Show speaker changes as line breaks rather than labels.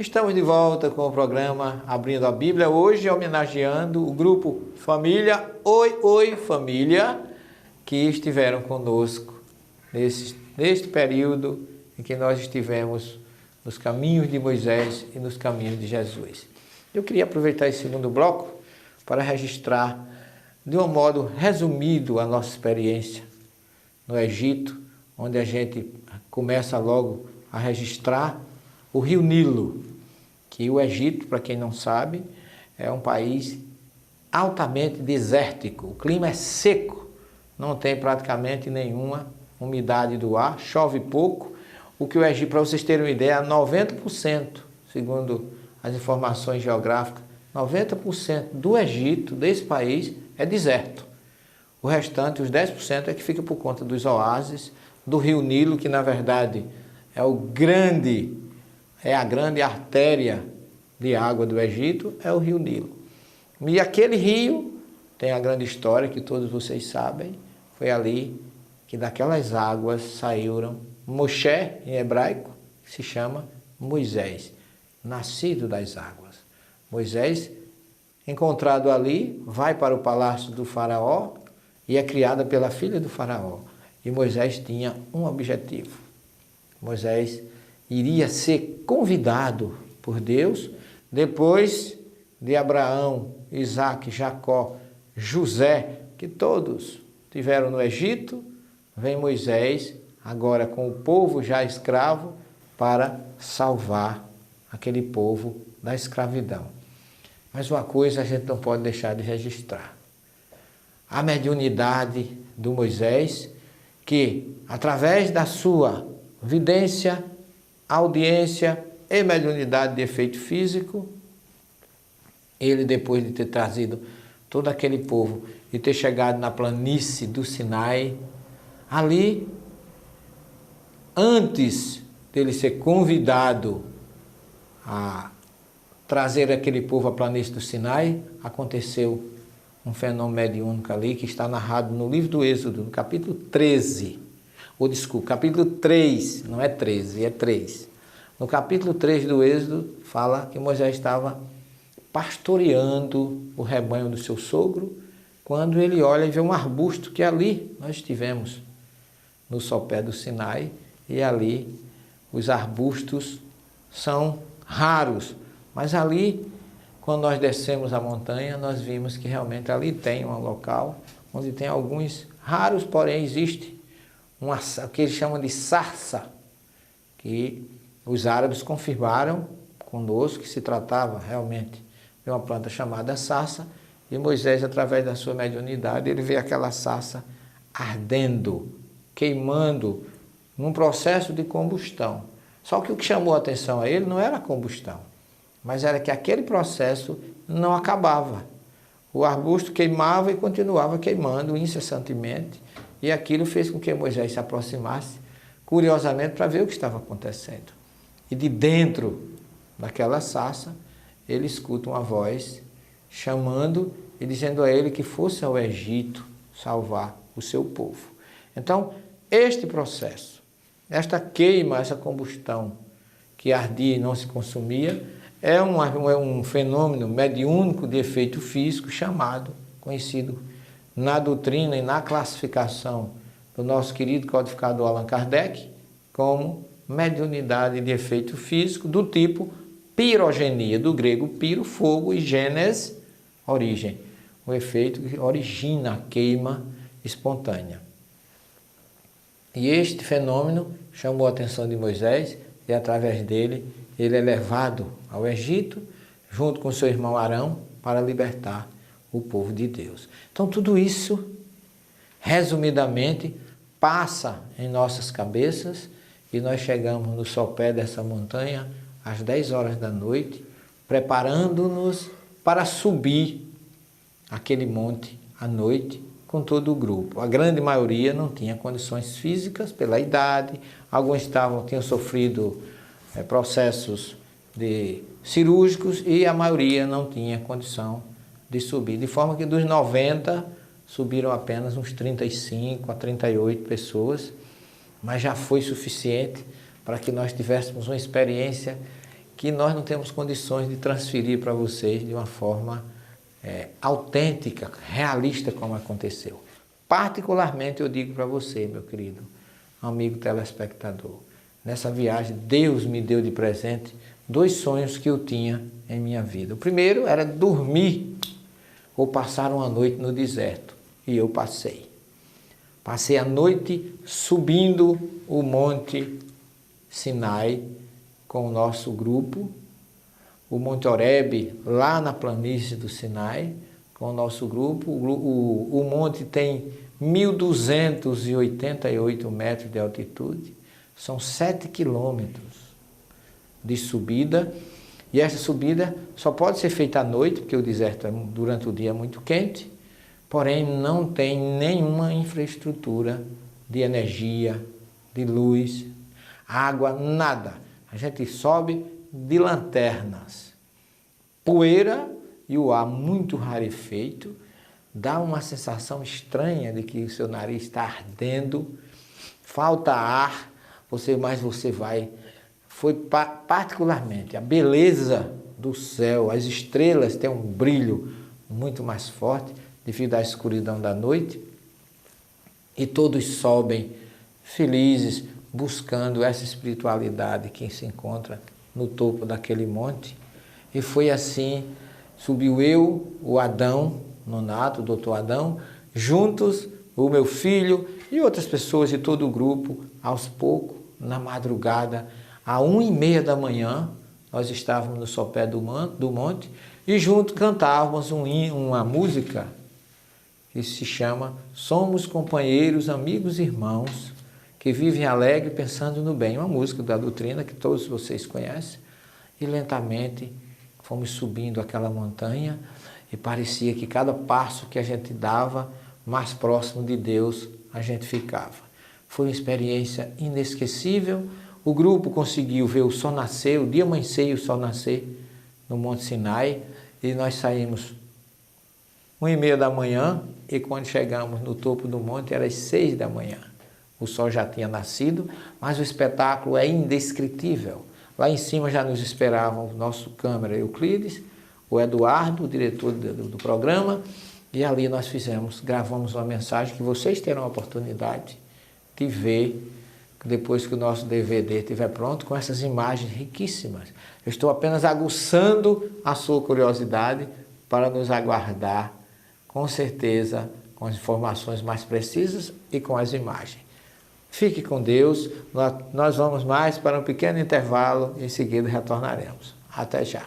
Estamos de volta com o programa Abrindo a Bíblia, hoje homenageando o grupo Família Oi Oi Família, que estiveram conosco neste período em que nós estivemos nos caminhos de Moisés e nos caminhos de Jesus. Eu queria aproveitar esse segundo bloco para registrar de um modo resumido a nossa experiência no Egito, onde a gente começa logo a registrar o rio Nilo, que o Egito, para quem não sabe, é um país altamente desértico. O clima é seco, não tem praticamente nenhuma umidade do ar, chove pouco. O que o Egito, para vocês terem uma ideia, 90%, segundo as informações geográficas, 90% do Egito, desse país, é deserto. O restante, os 10%, é que fica por conta dos oásis, do rio Nilo, que na verdade é a grande artéria de água do Egito, é o rio Nilo. E aquele rio tem a grande história que todos vocês sabem, foi ali que daquelas águas saíram Moshe, em hebraico, que se chama Moisés, nascido das águas. Moisés, encontrado ali, vai para o palácio do faraó e é criada pela filha do faraó. E Moisés tinha um objetivo. Moisés iria ser convidado por Deus, depois de Abraão, Isaque, Jacó, José, que todos tiveram no Egito, vem Moisés, agora com o povo já escravo, para salvar aquele povo da escravidão. Mas uma coisa a gente não pode deixar de registrar. A mediunidade do Moisés, que através da sua vidência, audiência e mediunidade de efeito físico, ele, depois de ter trazido todo aquele povo e ter chegado na planície do Sinai, ali, antes dele ser convidado a trazer aquele povo à planície do Sinai, aconteceu um fenômeno mediúnico ali que está narrado no livro do Êxodo, no capítulo 13. Capítulo 3, não é 13, é 3. No capítulo 3 do Êxodo, fala que Moisés estava pastoreando o rebanho do seu sogro, quando ele olha e vê um arbusto que ali nós estivemos, no sopé do Sinai, e ali os arbustos são raros, mas ali, quando nós descemos a montanha, nós vimos que realmente ali tem um local onde tem alguns raros, porém existe o que eles chamam de sarça, que os árabes confirmaram conosco que se tratava realmente de uma planta chamada sarça, e Moisés, através da sua mediunidade, ele vê aquela sarça ardendo, queimando, num processo de combustão. Só que o que chamou a atenção a ele não era a combustão, mas era que aquele processo não acabava. O arbusto queimava e continuava queimando incessantemente, e aquilo fez com que Moisés se aproximasse, curiosamente, para ver o que estava acontecendo. E de dentro daquela sarça, ele escuta uma voz chamando e dizendo a ele que fosse ao Egito salvar o seu povo. Então, este processo, esta queima, essa combustão que ardia e não se consumia, é um fenômeno mediúnico de efeito físico conhecido na doutrina e na classificação do nosso querido codificador Allan Kardec como mediunidade de efeito físico do tipo pirogenia, do grego piro, fogo, e genes, origem. O efeito que origina a queima espontânea. E este fenômeno chamou a atenção de Moisés e, através dele, ele é levado ao Egito, junto com seu irmão Arão, para libertar o povo de Deus. Então, tudo isso, resumidamente, passa em nossas cabeças e nós chegamos no sopé dessa montanha às 10 horas da noite, preparando-nos para subir aquele monte à noite com todo o grupo. A grande maioria não tinha condições físicas pela idade, alguns tinham sofrido processos cirúrgicos e a maioria não tinha condição de subir. De forma que dos 90 subiram apenas uns 35 a 38 pessoas, mas já foi suficiente para que nós tivéssemos uma experiência que nós não temos condições de transferir para vocês de uma forma autêntica, realista como aconteceu. Particularmente eu digo para você, meu querido amigo telespectador, nessa viagem Deus me deu de presente 2 sonhos que eu tinha em minha vida. O primeiro era dormir ou passar uma noite no deserto, e eu passei. Passei a noite subindo o Monte Sinai com o nosso grupo, o Monte Horebe, lá na planície do Sinai, com o nosso grupo. O monte tem 1.288 metros de altitude, são 7 quilômetros de subida, e essa subida só pode ser feita à noite, porque o deserto durante o dia é muito quente, porém não tem nenhuma infraestrutura de energia, de luz, água, nada. A gente sobe de lanternas. Poeira e o ar muito rarefeito, dá uma sensação estranha de que o seu nariz está ardendo, falta ar, mas você vai. Foi particularmente a beleza do céu, as estrelas têm um brilho muito mais forte devido à escuridão da noite, e todos sobem felizes, buscando essa espiritualidade que se encontra no topo daquele monte. E foi assim, subiu eu, o Adão Nonato, o doutor Adão, juntos, o meu filho e outras pessoas de todo o grupo, aos poucos, na madrugada, às 1h30 da manhã, nós estávamos no sopé do monte, e juntos cantávamos uma música que se chama Somos Companheiros, Amigos e Irmãos, que vivem alegre pensando no bem. Uma música da doutrina que todos vocês conhecem. E lentamente fomos subindo aquela montanha e parecia que cada passo que a gente dava, mais próximo de Deus a gente ficava. Foi uma experiência inesquecível. O grupo conseguiu ver o sol nascer, o dia amanhecer e o sol nascer no Monte Sinai, e nós saímos 1h30 da manhã, e quando chegamos no topo do monte era às 6 da manhã. O sol já tinha nascido, mas o espetáculo é indescritível. Lá em cima já nos esperavam o nosso câmera Euclides, o Eduardo, o diretor do programa, e ali nós gravamos uma mensagem que vocês terão a oportunidade de ver depois que o nosso DVD estiver pronto, com essas imagens riquíssimas. Eu estou apenas aguçando a sua curiosidade para nos aguardar, com certeza, com as informações mais precisas e com as imagens. Fique com Deus, nós vamos mais para um pequeno intervalo e em seguida retornaremos. Até já.